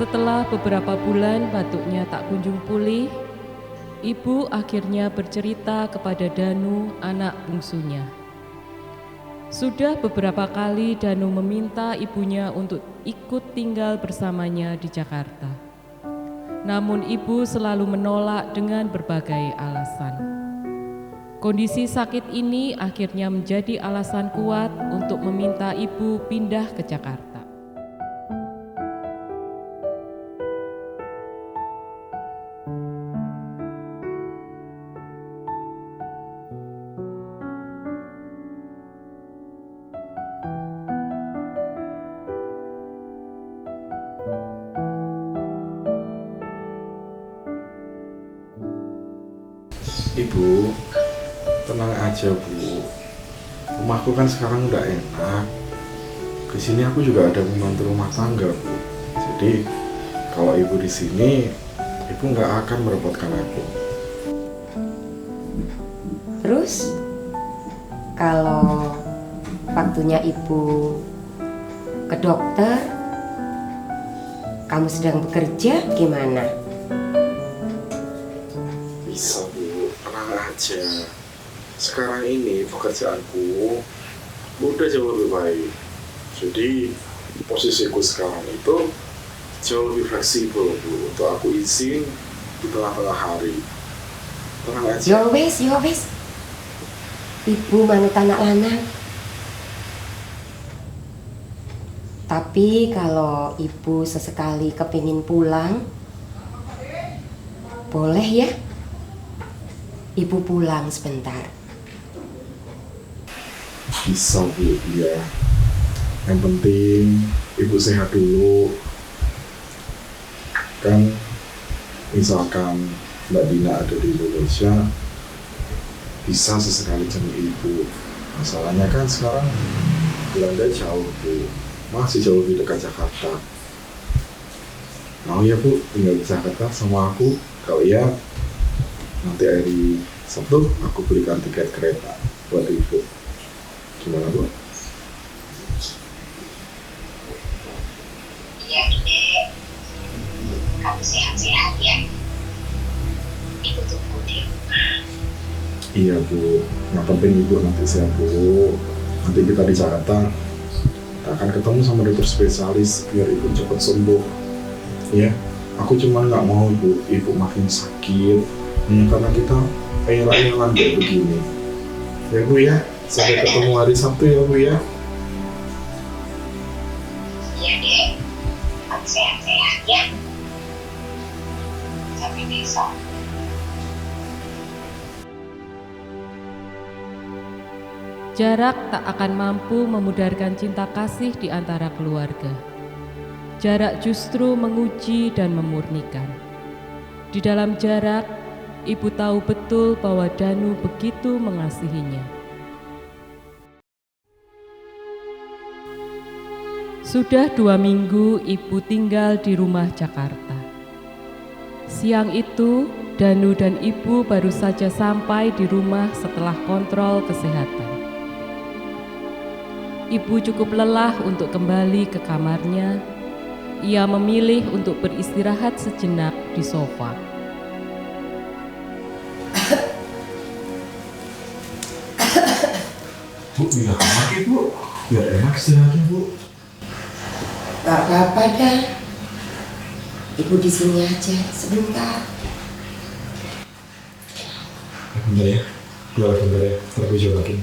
Setelah beberapa bulan batuknya tak kunjung pulih, ibu akhirnya bercerita kepada Danu, anak bungsunya. Sudah beberapa kali Danu meminta ibunya untuk ikut tinggal bersamanya di Jakarta. Namun ibu selalu menolak dengan berbagai alasan. Kondisi sakit ini akhirnya menjadi alasan kuat untuk meminta ibu pindah ke Jakarta. Ibu, tenang aja Bu. Rumahku kan sekarang udah enak. Di sini aku juga ada pembantu rumah tangga Bu. Jadi kalau ibu di sini, ibu nggak akan merepotkan aku. Terus kalau waktunya ibu ke dokter, kamu sedang bekerja gimana? Bisa Bu, tenang aja. Sekarang ini pekerjaanku udah jauh lebih baik. Jadi posisiku sekarang itu jauh lebih fleksibel Bu, untuk aku izin di tengah-tengah hari. Tenang aja. Yo wis. Ibu manut anak lanang. Tapi kalau ibu sesekali kepingin pulang, boleh ya? Ibu pulang sebentar. Bisa Bu, ya. Yang penting ibu sehat dulu. Kan misalkan Mbak Dina ada di Indonesia, bisa sesekali jenguk ibu. Masalahnya kan sekarang Belanda jauh Bu, masih jauh lebih dekat Jakarta. Mau ya Bu tinggal di Jakarta sama aku? Kalau ya, nanti hari Sabtu aku belikan tiket kereta buat ibu. Gimana Bu? Iya Dek, kamu sehat-sehat ya. Ibu tunggu di rumah. Iya Bu, yang penting ibu nanti sehat dulu. Nanti kita di Jakarta, kita akan ketemu sama dokter spesialis biar ibu cepat sembuh. Ya, aku cuma nggak mau ibu makin sakit. Karena kita elang-elang kayak begini. Ya Bu ya, sampai ketemu hari Sabtu ya Bu ya. Iya Dek, kamu sehat-sehat ya. Sampai besok. Jarak tak akan mampu memudarkan cinta kasih di antara keluarga. Jarak justru menguji dan memurnikan. Di dalam jarak, ibu tahu betul bahwa Danu begitu mengasihinya. Sudah 2 minggu ibu tinggal di rumah Jakarta. Siang itu, Danu dan ibu baru saja sampai di rumah setelah kontrol kesehatan. Ibu cukup lelah untuk kembali ke kamarnya. Ia memilih untuk beristirahat sejenak di sofa. Bu, pindah kamar ya Bu, biar enak istirahatnya Bu. Gak apa-apa dah. Ibu di sini aja sebentar. Bentar ya, keluar bentar ya, ntar aku jolakin.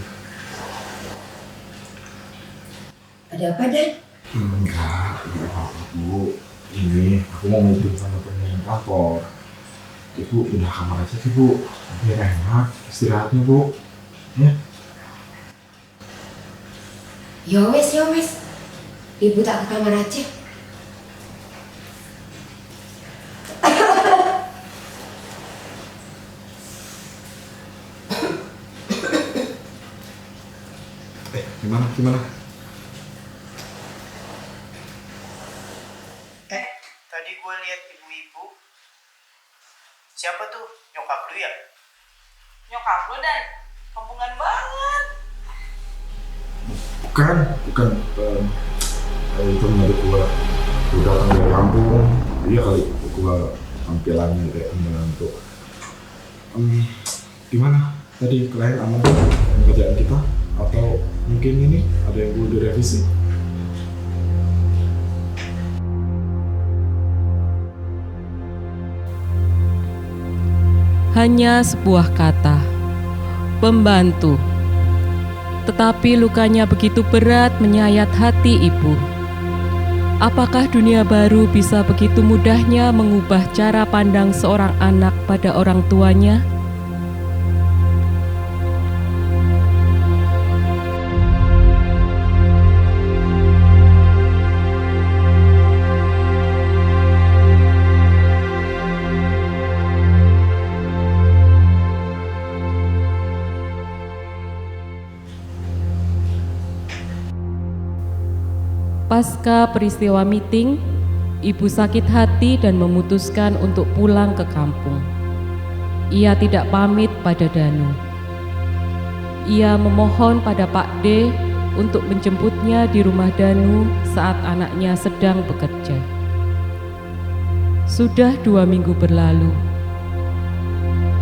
Ada apa dah? Enggak apa-apa Bu. Ini aku mau ngobrol sama temen kantor. Ibu pindah kamar aja sih Bu, biar enak istirahatnya Bu. Ya. Yo wis. Ibu tak ke kamar aja. Gimana? Tadi gue lihat ibu-ibu. Siapa tuh? Nyokap lu ya? Nyokap lu Dan, kampungan banget. Bukan. Itu menurut gua. udah datang dari kampung. Iya kali gua tampilannya kayak mengantuk. Gimana tadi klien aman dengan kerjaan kita atau mungkin ini ada yang perlu direvisi? Hanya sebuah kata, pembantu. Tetapi lukanya begitu berat menyayat hati ibu. Apakah dunia baru bisa begitu mudahnya mengubah cara pandang seorang anak pada orang tuanya? Pasca peristiwa meeting, ibu sakit hati dan memutuskan untuk pulang ke kampung. Ia tidak pamit pada Danu. Ia memohon pada Pak D untuk menjemputnya di rumah Danu saat anaknya sedang bekerja. Sudah 2 minggu berlalu.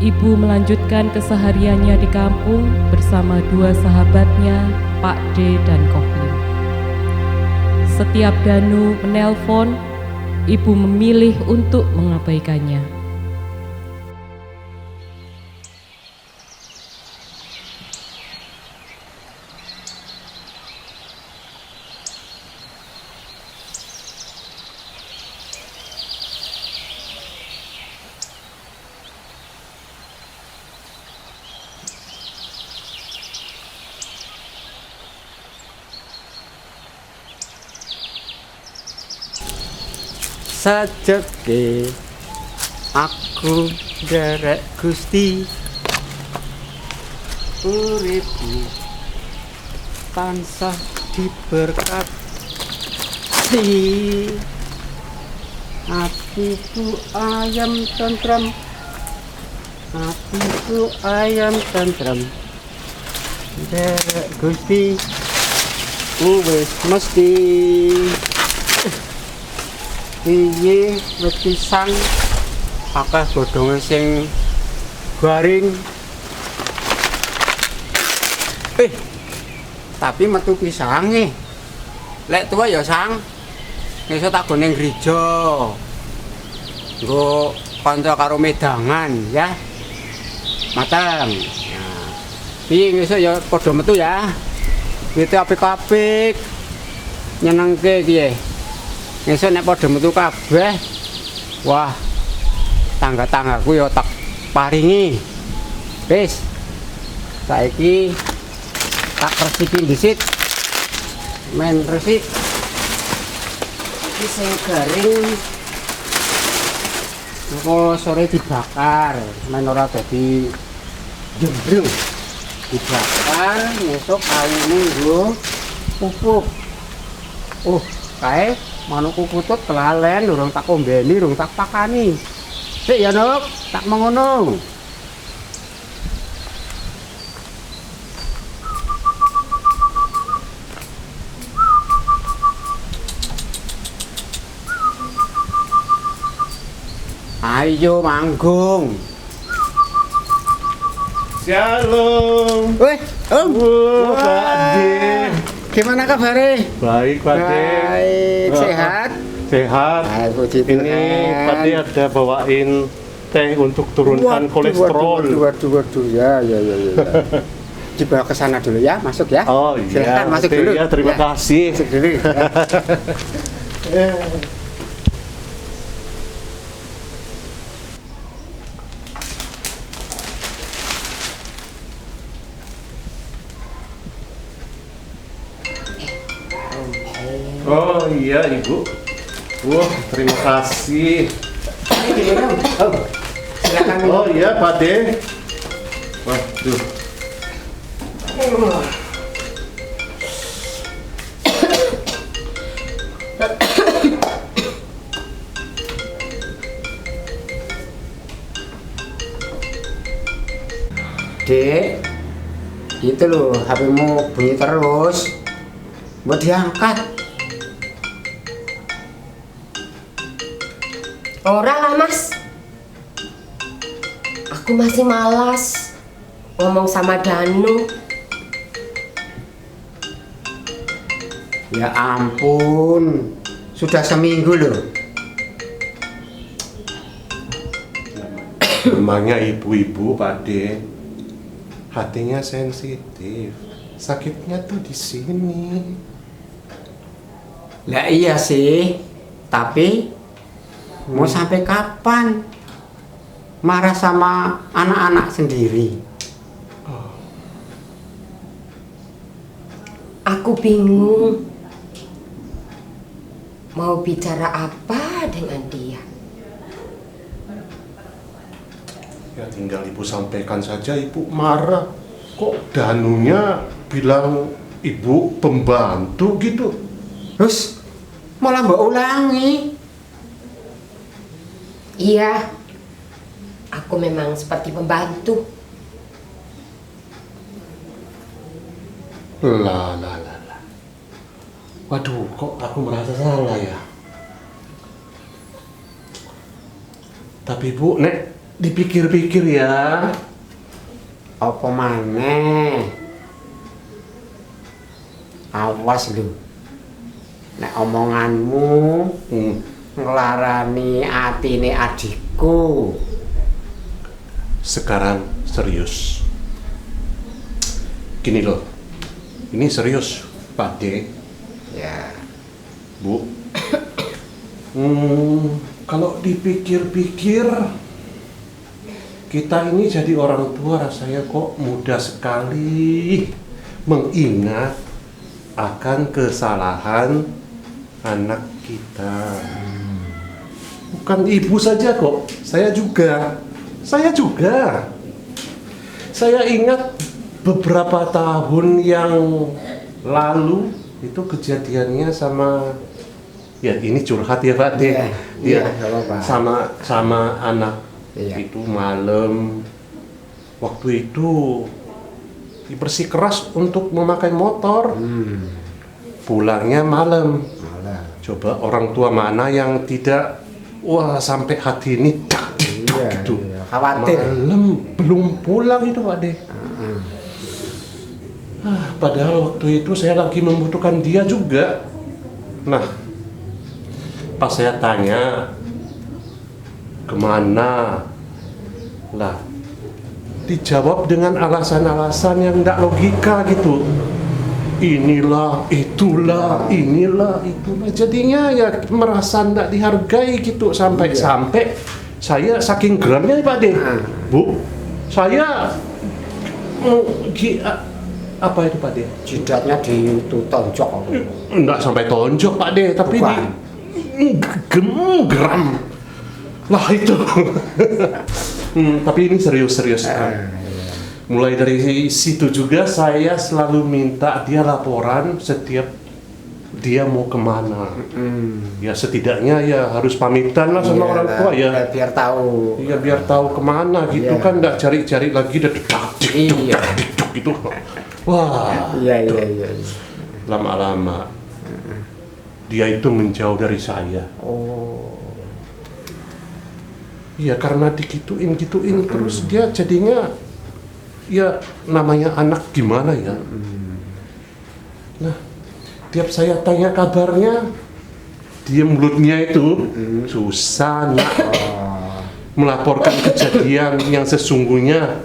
Ibu melanjutkan kesehariannya di kampung bersama 2 sahabatnya, Pak D dan Kohlin. Setiap Danu menelpon, ibu memilih untuk mengabaikannya. Sajake aku derek Gusti uripku tansah diberkati, hatiku ayam tentrem, hatiku ayam tentrem, derek Gusti wis mesti. Piye wit pisang akeh godhonge sing garing. Tapi metu pisange. Lek tuwa ya Sang. Iso tak gone gereja. Nggo kanca karo medangan ya. Mateng. Nah. Piye iso ya padha metu ya. Wite apik-apik. Nyenengke piye? Ngesuk nek padha metu kabeh, wah, tangga-tanggaku ya tak paringi. Wis, saiki tak resiki dhisik. Men resik. Iki sing garing. Engko sore dibakar, men ora dadi jembreng. Dibakar, ngesuk kawine nggo pupuk. Oh, kae manukku putut kelalen, durung tak kombeni, durung tak pakani. Sik ya, Nuk, tak mengono. Ayo manggung. Shalom. Wih, Om. Pak D. Gimana kabarnya? Baik, Pak D. Baik, sehat? Sehat. Nah, puji Ini Tuhan. Pak D ada bawain teh untuk turunkan kolesterol. Waduh, ya. Dibawa ke sana dulu ya, masuk ya. Oh iya. Silakan masuk dulu. Ya, terima kasih. Masuk dulu. Ya. Oh iya, Ibu. Wah, terima kasih. Oh, silakan. Oh iya, Pak D. Waduh. Dek, itu loh, HP-mu bunyi terus. Mau diangkat. Ora lah Mas. Aku masih malas ngomong sama Danu. Ya ampun, sudah seminggu loh. Memangnya ibu-ibu, Pak De, hatinya sensitif. Sakitnya tuh di sini. Lah iya sih, tapi mau sampai kapan marah sama anak-anak sendiri? Aku bingung mau bicara apa dengan dia. Ya tinggal ibu sampaikan saja, ibu marah. Kok Danunya bilang ibu pembantu gitu? Terus malah mbak ulangi. Iya, aku memang seperti pembantu. Lah. Waduh, kok aku merasa salah ya? Tapi Bu, Nek, dipikir-pikir ya. Apa maneh? Awas lu. Nek omonganmu ngelarani atine adikku. Sekarang serius. Gini loh, ini serius, Pak De. Ya, Bu. Kalau dipikir-pikir, kita ini jadi orang tua rasanya kok mudah sekali mengingat akan kesalahan anak kita. Bukan ibu saja kok, saya juga. Saya ingat beberapa tahun yang lalu itu kejadiannya sama, ya ini curhat ya Pak De. Iya, nggak apa-apa. Sama anak. Iya. Itu malam, waktu itu bersikeras untuk memakai motor. Pulangnya malam. Coba orang tua mana yang tidak, wah sampai hati ini gitu. Iya. Khawatir. Malam belum pulang itu Pak De. Padahal waktu itu saya lagi membutuhkan dia juga. Nah, pas saya tanya kemana, lah dijawab dengan alasan-alasan yang tidak logika gitu. Inilah, itulah, inilah, itulah. Jadinya ya merasa tidak dihargai gitu. Sampai saya saking geramnya Pak De, Bu, saya apa itu Pak De? Jidatnya ditonjok. Enggak sampai tonjok Pak De, tapi geram. Lah itu. Tapi ini serius. Mulai dari situ juga saya selalu minta dia laporan setiap dia mau kemana. Ya setidaknya ya harus pamitan lah sama orang tua ya. Biar tahu. Iya biar tahu kemana gitu kan, enggak cari-cari lagi gitu. Wah. Iya. Lama-lama dia itu menjauh dari saya. Iya karena digituin terus dia jadinya ya namanya anak gimana ya. Nah, tiap saya tanya kabarnya, dia mulutnya itu susah nak melaporkan kejadian yang sesungguhnya.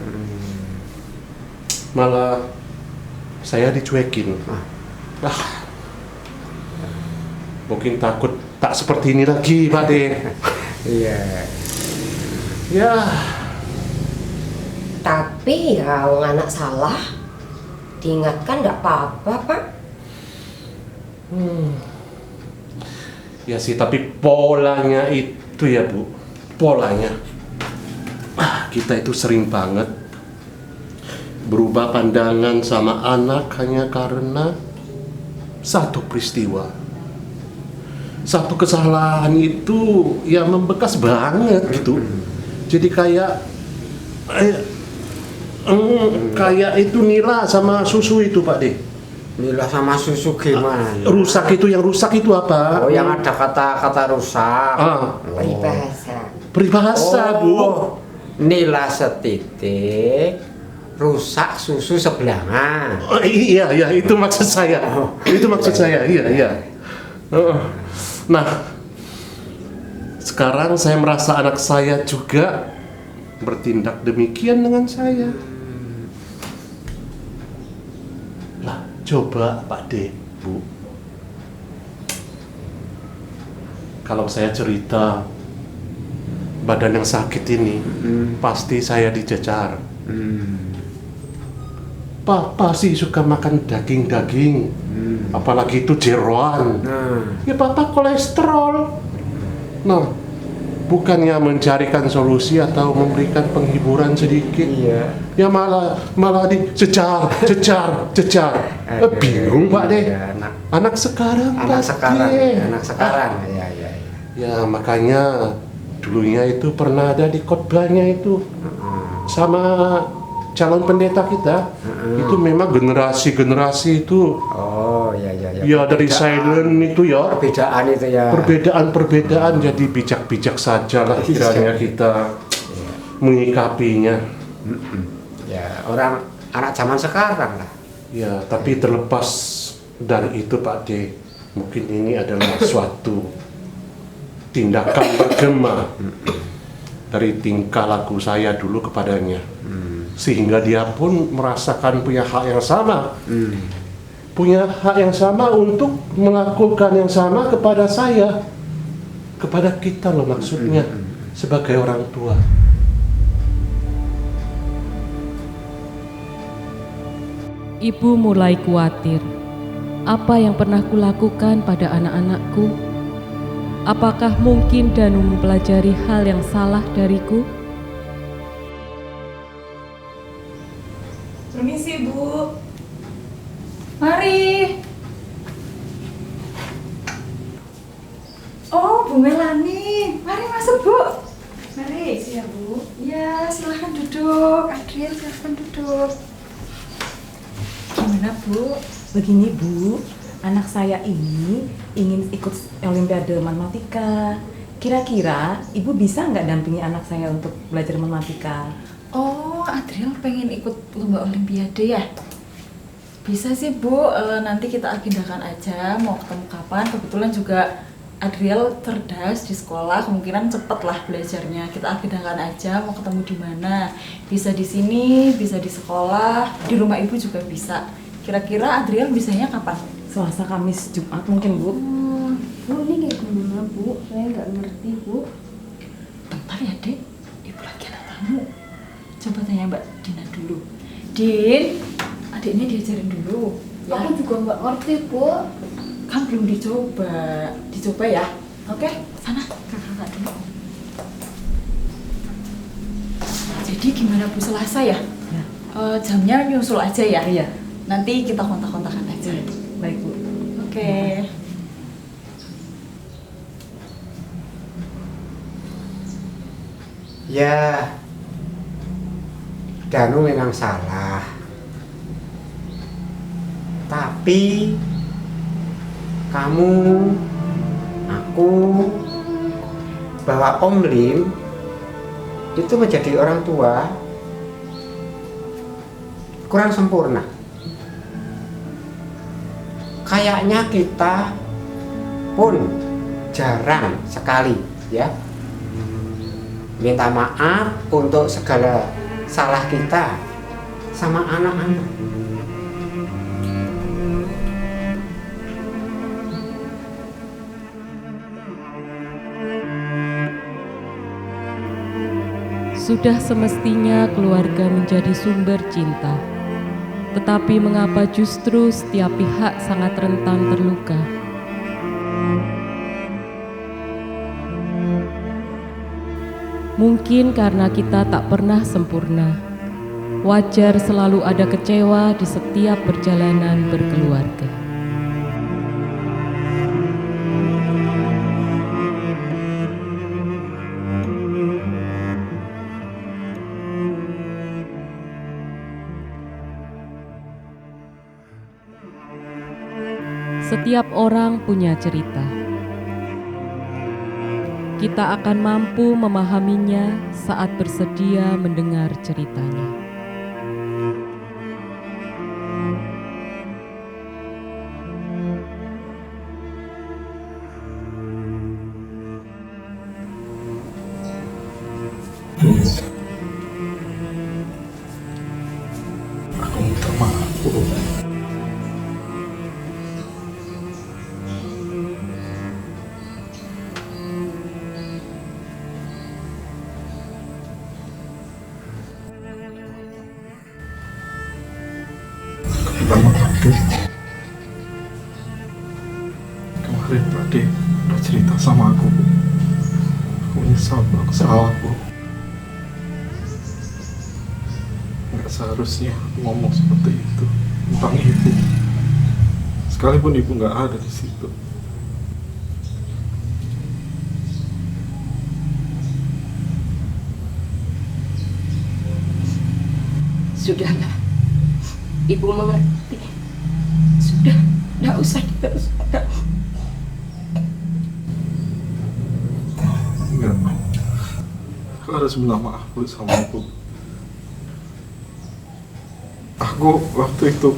Malah saya dicuekin. Mungkin takut tak seperti ini lagi Pak De. Iya. Ya. Tapi ya wong anak salah diingatkan nggak apa-apa Pak. Ya sih, tapi polanya itu ya Bu, polanya. Kita itu sering banget berubah pandangan sama anak hanya karena satu peristiwa. Satu kesalahan itu ya membekas banget gitu. Jadi kayak itu nila sama susu itu Pak De. Nila sama susu gimana? Rusak itu, yang rusak itu apa? Oh, yang ada kata-kata rusak. Peribahasa. peribahasa, Bu. Nila setitik rusak susu sebelanga. Oh, iya, itu maksud saya. Itu maksud saya, iya. Nah, sekarang saya merasa anak saya juga bertindak demikian dengan saya. Lah, coba Pak D, Bu. Kalau saya cerita badan yang sakit ini, pasti saya dicecar. Papa sih suka makan daging-daging, apalagi itu jeroan. Ya papa kolesterol. Nah, bukannya mencarikan solusi atau memberikan penghiburan sedikit, ya malah dicecar. Bingung Pak deh. Anak sekarang. Ya makanya dulunya itu pernah ada di khotbahnya itu sama calon pendeta kita. Itu memang generasi itu. Ya dari silent itu ya. Perbedaan jadi bijak saja lah kiranya kita mengikapinya. Ya orang anak zaman sekarang lah. Ya tapi terlepas dari itu Pak D, mungkin ini adalah suatu tindakan bergema dari tingkah laku saya dulu kepadanya, sehingga dia pun merasakan punya hak yang sama, punya hak yang sama untuk melakukan yang sama kepada saya, kepada kita loh maksudnya, sebagai orang tua. Ibu mulai khawatir. Apa yang pernah kulakukan pada anak-anakku? Apakah mungkin Danu mempelajari hal yang salah dariku? Permisi, Bu. Mari. Oh, Bu Melani. Mari masuk, Bu. Mari. Siap, Bu. Ya, silahkan duduk. Adriel, silahkan duduk. Gimana, Bu? Begini Bu, anak saya ini ingin ikut Olimpiade Matematika. Kira-kira Ibu bisa nggak dampingi anak saya untuk belajar matematika? Oh, Adriel pengen ikut lomba Olimpiade ya? Bisa sih Bu, nanti kita agendakan aja mau ketemu kapan. Kebetulan juga Adriel cerdas di sekolah, kemungkinan cepet lah belajarnya. Kita agendakan aja mau ketemu di mana. Bisa di sini, bisa di sekolah, di rumah Ibu juga bisa. Kira-kira Adriel bisanya kapan? Selasa, Kamis, Jumat mungkin Bu. Bu, ini kayak gimana Bu? Saya nggak ngerti Bu. Bentar ya Dek, Ibu lagi ada tamu. Coba tanya Mbak Dina dulu. Din, adiknya diajarin dulu ya. Aku juga nggak ngerti Bu. Kan belum dicoba ya. Oke, sana kakak dulu. Jadi gimana Bu, Selasa ya? Ya. Jamnya nyusul aja ya? Iya. Nanti kita kontak-kontakan aja. Baik Bu. Oke. Ya, Danu memang salah. Tapi kamu, aku, bahwa Om Lim itu menjadi orang tua kurang sempurna. Kayaknya kita pun jarang sekali ya minta maaf untuk segala salah kita sama anak-anak. Sudah semestinya keluarga menjadi sumber cinta. Tetapi mengapa justru setiap pihak sangat rentan terluka? Mungkin karena kita tak pernah sempurna. Wajar selalu ada kecewa di setiap perjalanan berkeluarga. Setiap orang punya cerita. kita akan mampu memahaminya saat bersedia mendengar ceritanya. Aku minta maaf, Bu. Pertama kali kemarin Pade udah cerita sama aku, Bu. Aku nyesal, Bu. Aku salah, Bu. Nggak seharusnya aku ngomong seperti itu tentang Ibu, sekalipun Ibu nggak ada di situ. Sudahlah, Ibu mengerti. Sudah, nggak usah diteruskan. Enggak, aku harus minta maaf, Bu, sama Ibu. Aku waktu itu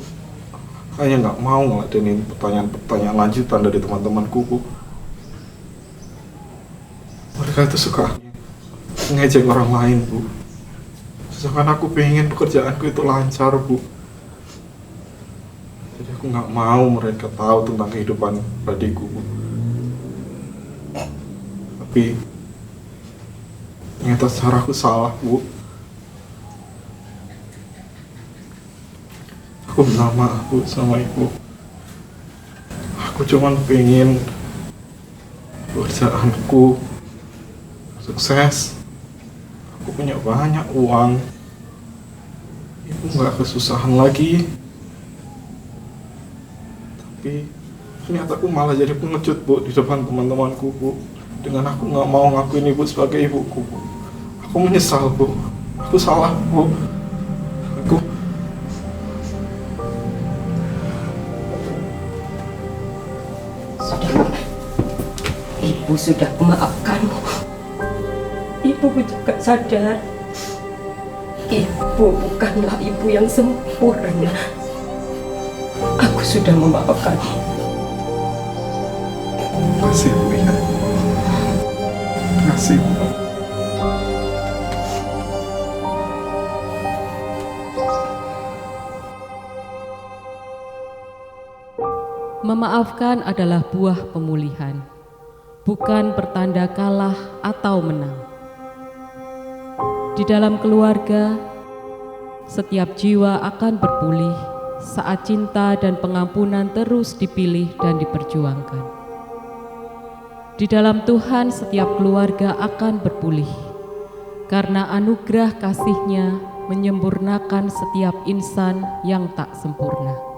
hanya nggak mau ngeladenin pertanyaan-pertanyaan lanjutan dari teman-temanku, Bu. Mereka itu suka ngejek orang lain, Bu. Sedangkan aku pengen pekerjaanku itu lancar, Bu. Jadi aku nggak mau mereka tahu tentang kehidupan adikku, Bu. Tapi ternyata secara aku salah, Bu. Aku minta maaf, Bu, sama Ibu. Aku cuman pengen pekerjaanku sukses. Aku punya banyak uang. Ibu nggak kesusahan lagi. Tapi ternyata aku malah jadi pengecut, Bu, di depan teman-temanku, Bu. Dengan aku nggak mau ngakuin Ibu sebagai ibuku, Bu. Aku menyesal, Bu. Aku salah, Bu. Ibu sudah memaafkanmu. Ibu juga sadar Ibu bukanlah ibu yang sempurna. Aku sudah memaafkanmu. Terima kasih, Bu, ya. Terima kasih, Bu. Memaafkan adalah buah pemulihan, bukan pertanda kalah atau menang. Di dalam keluarga, setiap jiwa akan berpulih saat cinta dan pengampunan terus dipilih dan diperjuangkan. Di dalam Tuhan, setiap keluarga akan berpulih karena anugerah kasih-Nya menyempurnakan setiap insan yang tak sempurna.